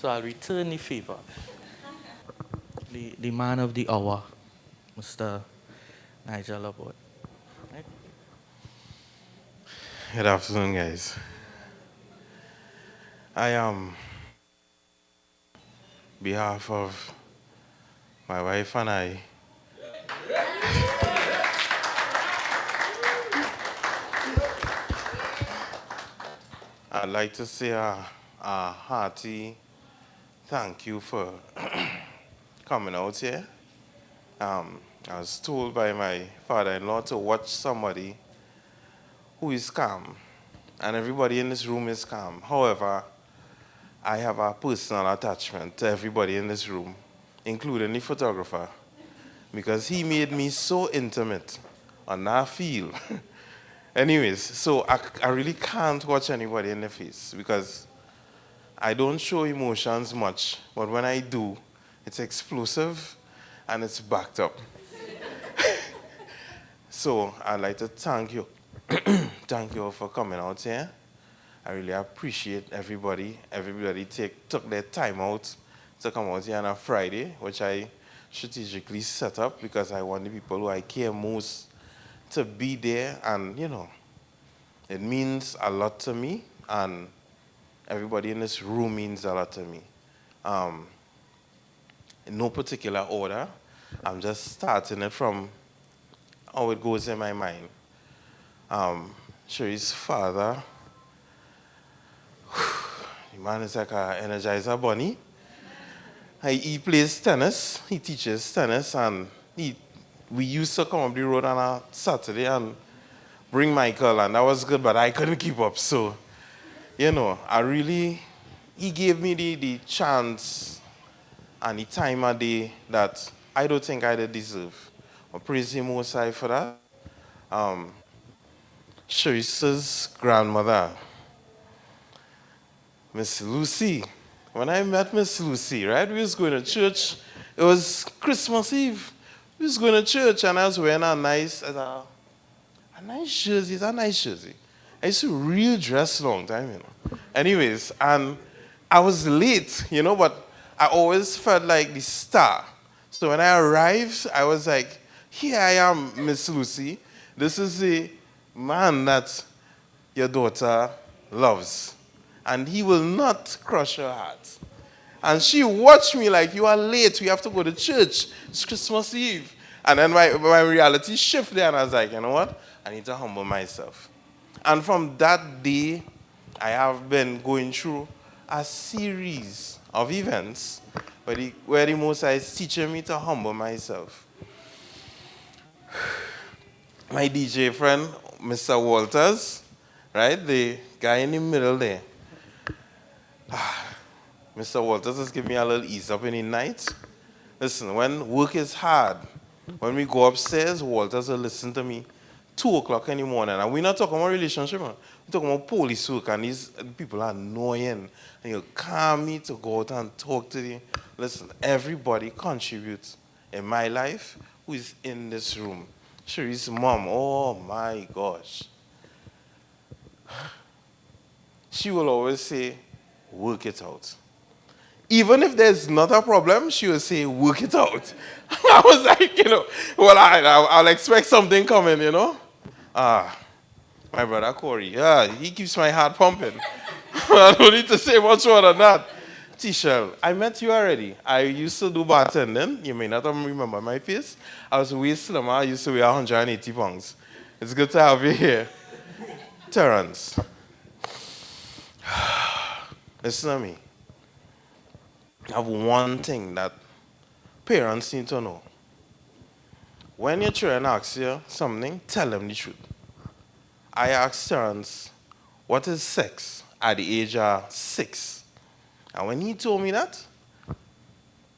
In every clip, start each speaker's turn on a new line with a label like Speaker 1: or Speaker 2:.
Speaker 1: So I'll return the favor. The man of the hour, Mr. Nigel Abort. Right?
Speaker 2: Good afternoon, guys. I am behalf of my wife and I'd like to say a hearty thank you for coming out here. I was told by my father-in-law to watch somebody who is calm, and everybody in this room is calm. However, I have a personal attachment to everybody in this room, including the photographer, because he made me so intimate on that field. Anyways, so I really can't watch anybody in the face because I don't show emotions much, but when I do, it's explosive and it's backed up. So I'd like to thank you. Thank you all for coming out here. I really appreciate everybody. Everybody took their time out to come out here on a Friday, which I strategically set up because I want the people who I care most to be there. And, it means a lot to me. And everybody in this room means a lot to me. In no particular order. I'm just starting it from how it goes in my mind. Cherise's father, the man is like an energizer bunny. He plays tennis, he teaches tennis, and we used to come up the road on a Saturday and bring Michael, and that was good, but I couldn't keep up. So, he gave me the chance and the time of day that I don't think I did deserve. I praise him most high for that. Cherise's grandmother, Miss Lucy. When I met Miss Lucy, right, we was going to church. It was Christmas Eve. We was going to church, and I was wearing a nice jersey. It's a nice jersey. I used to real dress long time, Anyways, and I was late, but I always felt like the star. So when I arrived, I was like, here I am, Miss Lucy. This is the man that your daughter loves. And he will not crush her heart. And she watched me like, you are late, we have to go to church. It's Christmas Eve. And then my reality shifted, and I was like, you know what? I need to humble myself. And from that day, I have been going through a series of events where the Most High is teaching me to humble myself. My DJ friend, Mr. Walters, right? The guy in the middle there. Mr. Walters just give me a little ease up in the night. Listen, when work is hard, when we go upstairs, Walters will listen to me 2 o'clock in the morning. And we're not talking about relationship, man. We're talking about police work, and these people are annoying. And you calm me to go out and talk to them. Listen, everybody contributes in my life who is in this room. Cherise's mom, oh my gosh. She will always say, work it out. Even if there's not a problem, she will say, work it out. I was like, well, I'll expect something coming, My brother Corey, he keeps my heart pumping. I don't need to say much more than that. T-Shell, I met you already. I used to do bartending. You may not remember my face. I was way slimmer. I used to weigh 180 pounds. It's good to have you here. Terrence. Listen to me. I have one thing that parents need to know. When your children ask you something, tell them the truth. I asked Terrence, what is sex at the age of 6? And when he told me that,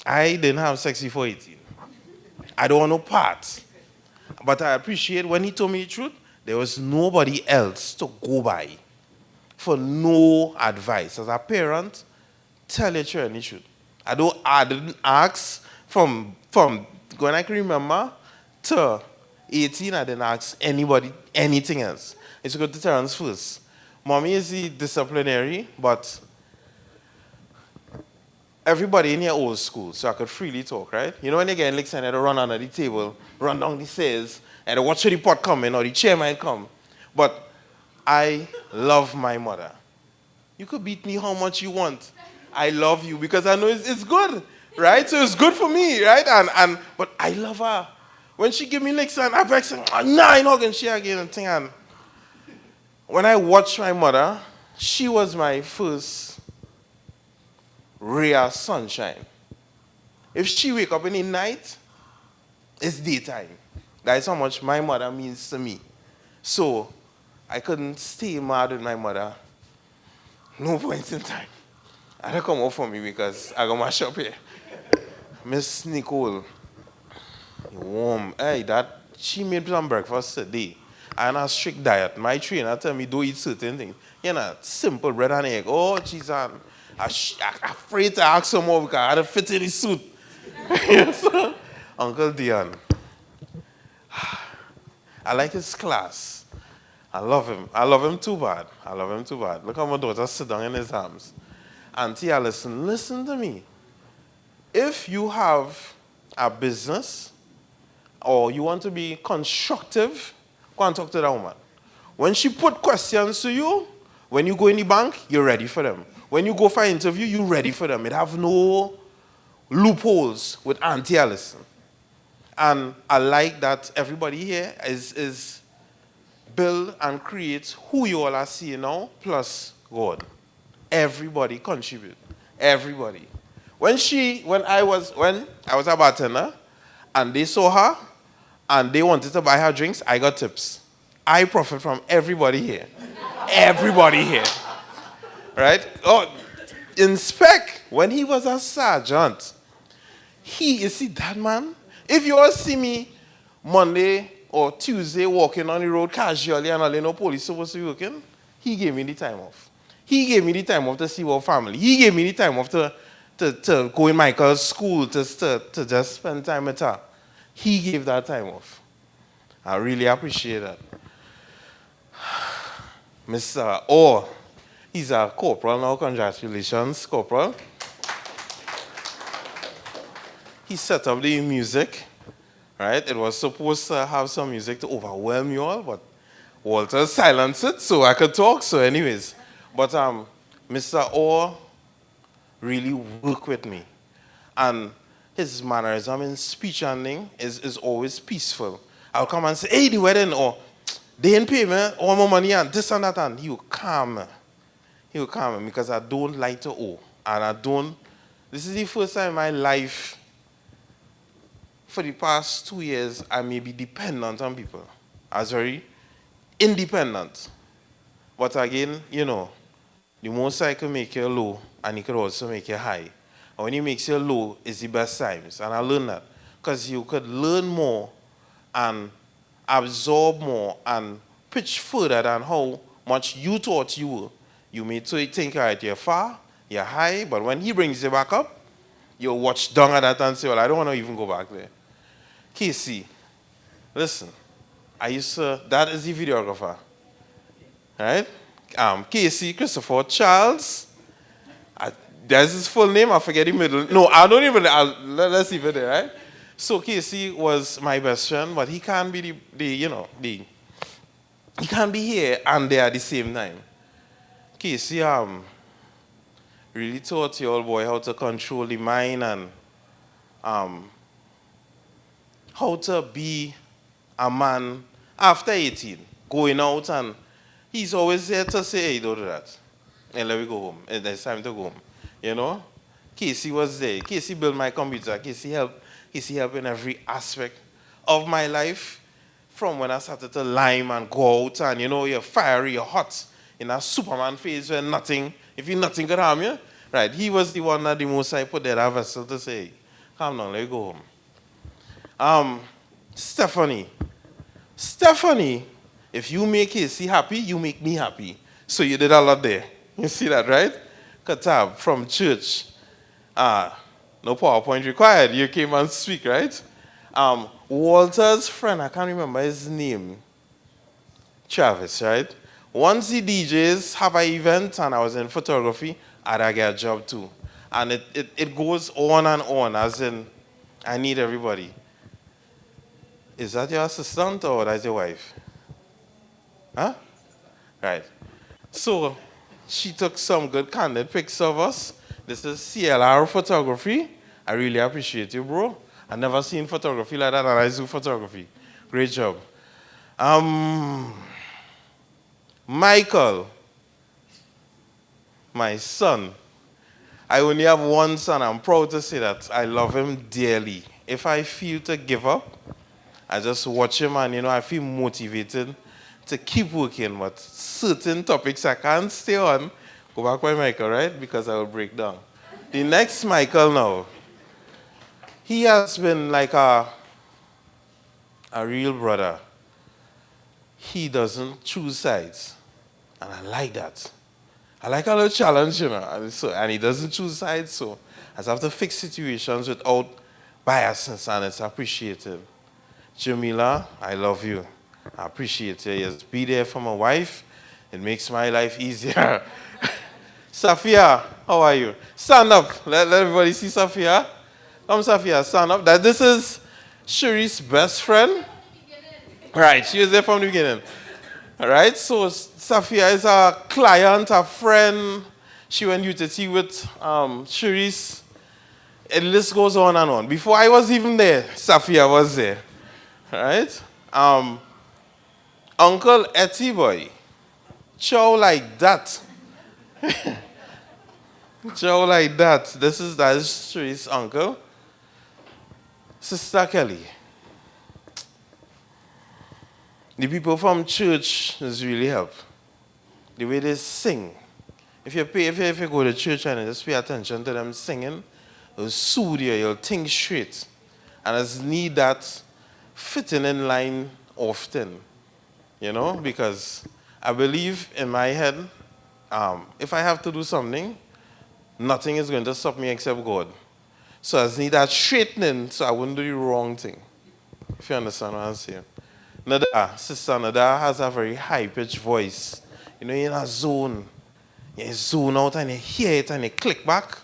Speaker 2: I didn't have sex before 18. I don't want no part. But I appreciate when he told me the truth, there was nobody else to go by for no advice. As a parent, tell your children the truth. I didn't ask from when I can remember to 18, I didn't ask anybody anything else. I used to go to Terrence first. Mommy is the disciplinary, but everybody in here old school, so I could freely talk, right? You know when you get licks and they run under the table, run down the stairs, and they watch the pot coming or the chair might come. But I love my mother. You could beat me how much you want. I love you because I know it's good, right? So it's good for me, right? But I love her. When she give me licks and I vex, nah, I'm not gonna share again and thing. And when I watch my mother, she was my first ray of sunshine. If she wake up in the night, it's daytime. That's how much my mother means to me. So I couldn't stay mad with my mother. No point in time. I had to come out for me because I got my shop here. Miss Nicole, warm. Hey, she made some breakfast today. And a strict diet. My trainer tell me don't eat certain things. You know, simple bread and egg. Oh, jeez, I'm afraid to ask some more because I had to fit in the suit. Yes, Uncle Dion. I like his class. I love him. I love him too bad. I love him too bad. Look how my daughter sit down in his arms. Auntie Allison, listen to me. If you have a business or you want to be constructive, go and talk to that woman. When she put questions to you, when you go in the bank, you're ready for them. When you go for an interview, you're ready for them. It have no loopholes with Auntie Allison. And I like that everybody here is build and create who you all are seeing now, plus God. Everybody contribute. Everybody. When I was a bartender and they saw her and they wanted to buy her drinks, I got tips. I profit from everybody here. Everybody here. Right? Oh, in spec, when he was a sergeant, you see that man? If you all see me Monday or Tuesday walking on the road casually and all, no police supposed to be working, he gave me the time off. He gave me the time off to see our family. He gave me the time off to go in Michael's school, to just spend time with her. He gave that time off. I really appreciate that. Mr. Orr, he's a corporal now. Congratulations, corporal. He set up the music, right? It was supposed to have some music to overwhelm you all, but Walter silenced it so I could talk. So anyways, but Mr. Orr really worked with me. And his mannerism in speech and thing is always peaceful. I'll come and say, hey, the wedding, or they didn't pay me all my money and this and that, and he will calm me. He will calm me because I don't like to owe. And this is the first time in my life, for the past 2 years, I may be dependent on people. I was very independent. But again, you know, the most I can make you low, and it could also make you high. And when he makes you low, it's the best times. And I learned that. Because you could learn more and absorb more and pitch further than how much you thought you were. You may think, all right, you're far, you're high, but when he brings you back up, you'll watch down at that and say, well, I don't want to even go back there. Casey, listen, that is the videographer, right? Casey Christopher Charles, there's his full name, I forget the middle. No, I don't even, let's leave it there, right? So Casey was my best friend, but he can't be he can't be here and there at the same time. Casey really taught the old boy how to control the mind and how to be a man after 18, going out, and he's always there to say, hey, don't do that. And let me go home. And it's time to go home. You know? Casey was there. Casey built my computer. Casey helped in every aspect of my life. From when I started to lime and go out and, you know, you're fiery, you're hot, in a Superman phase where nothing could harm you. Right, he was the one that the most I put there, that vessel to say, calm down, let me go home. Stephanie, if you make Casey happy, you make me happy. So you did a lot there. You see that, right? Katab from church. No PowerPoint required. You came and speak, right? Walter's friend, I can't remember his name. Travis, right? Once the DJs have an event and I was in photography, I'd get a job too. And it goes on and on, as in, I need everybody. Is that your assistant or that's your wife? Huh? Right. So she took some good candid pics of us. This is CLR photography. I really appreciate you, bro. I never seen photography like that, and I do photography. Great job. Michael, my son. I only have one son. I'm proud to say that. I love him dearly. If I feel to give up, I just watch him and, I feel motivated to keep working. But certain topics I can't stay on. Go back by Michael, right? Because I will break down. The next Michael now, he has been like a real brother. He doesn't choose sides. And I like that. I like a little challenge, and he doesn't choose sides, so I just have to fix situations without biasness, and it's appreciated. Jamila, I love you. I appreciate you. Just be there for my wife. It makes my life easier. Safia, how are you? Stand up. Let everybody see Safia. Come, Safia, stand up. This is Cherise's best friend. Right, she was there from the beginning. All right, so Safia is a client, a friend. She went UTT with Cherise. The list goes on and on. Before I was even there, Safia was there. All right? Uncle Etty boy. Chow like that. Chow like that. That is Cherise's uncle. Sister Kelly. The people from church has really helped. The way they sing. If you go to church and just pay attention to them singing, it'll soothe you, you'll think straight. And it's need that fitting in line often. Because I believe in my head, if I have to do something, nothing is going to stop me except God. So I just need that straightening so I wouldn't do the wrong thing. If you understand what I'm saying. Nada, Sister Nada has a very high-pitched voice. You're in a zone. You zone out and you hear it and you click back.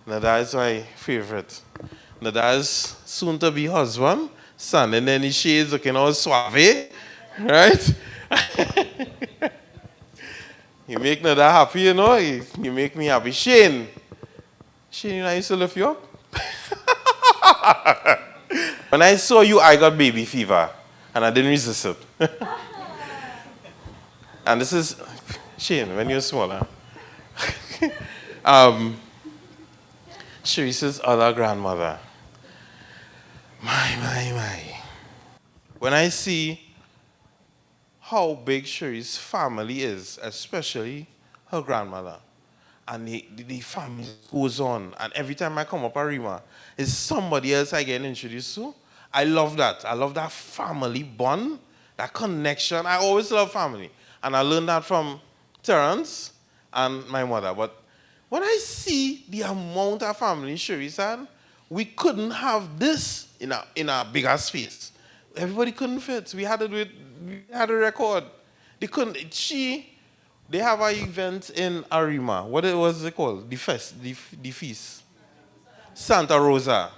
Speaker 2: Nada is my favorite. Nada is soon-to-be husband, standing in the shades looking all suave. Right? You make Nada happy, You make me happy. Shane, I used to lift you up. When I saw you, I got baby fever. And I didn't resist it. And this is Shane, when you're smaller. Cherise's other grandmother. My. When I see how big Cherise's family is, especially her grandmother, and the family goes on, and every time I come up Arima, it's somebody else I get introduced to. I love that. I love that family bond, that connection. I always love family. And I learned that from Terrence and my mother. But when I see the amount of family Cherise had, we couldn't have this in a bigger space. Everybody couldn't fit. We had to do it. We had a record. They couldn't. They have an event in Arima. What was it called? The feast. Santa Rosa.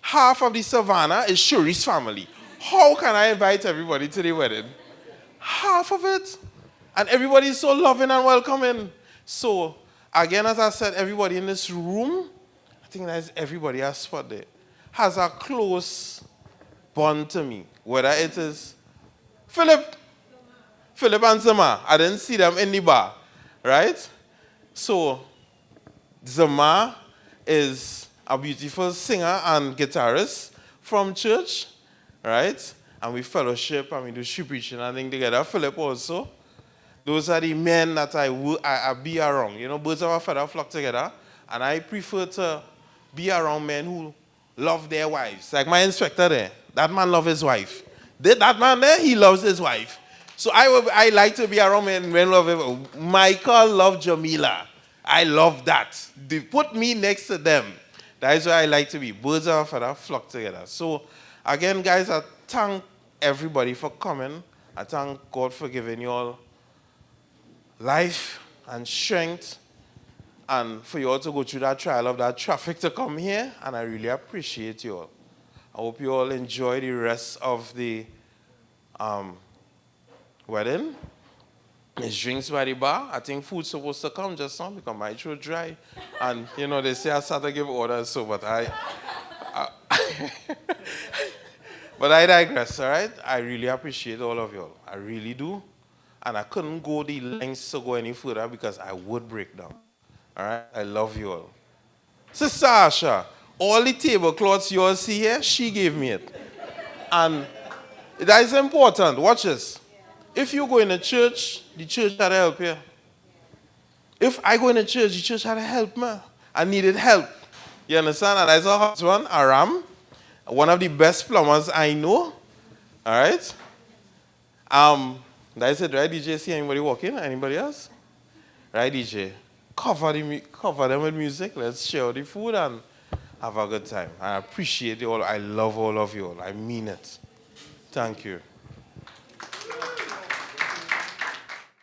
Speaker 2: Half of the savannah is Cherise's family. How can I invite everybody to the wedding? Half of it. And everybody is so loving and welcoming. So, again, as I said, everybody in this room, I think that's everybody has spot there, has a close bond to me. Whether it is Philip and Zama. I didn't see them in the bar. Right? So, Zama is a beautiful singer and guitarist from church, right? And we fellowship and we do sheep preaching and things together. Philip also. Those are the men that I be around. Birds of a feather flock together. And I prefer to be around men who love their wives. Like my inspector there. That man loves his wife. That man there, he loves his wife. So I like to be around men who love him. Michael loves Jamila. I love that. They put me next to them. That is why I like to be. Birds of a feather flock together. So, again, guys, I thank everybody for coming. I thank God for giving you all life and strength And for you all to go through that trial of that traffic to come here, and I really appreciate you all. I hope you all enjoy the rest of the wedding. There's drinks by the bar. I think food's supposed to come just now because my throat dry. And, you know, they say I start to give orders, so, but but I digress, all right? I really appreciate all of y'all. I really do. And I couldn't go the lengths to go any further because I would break down. All right? I love you all. Sister Asha, all the tablecloths you all see here, she gave me it. And that is important. Watch this. If you go in a church, the church had to help you. If I go in a church, the church had to help me. I needed help. You understand? And I saw husband, Aram, one of the best plumbers I know. All right? That's it, right, DJ? See anybody walking? Anybody else? Right, DJ? Cover them with music. Let's share the food and have a good time. I appreciate you all. I love all of you all. I mean it. Thank you.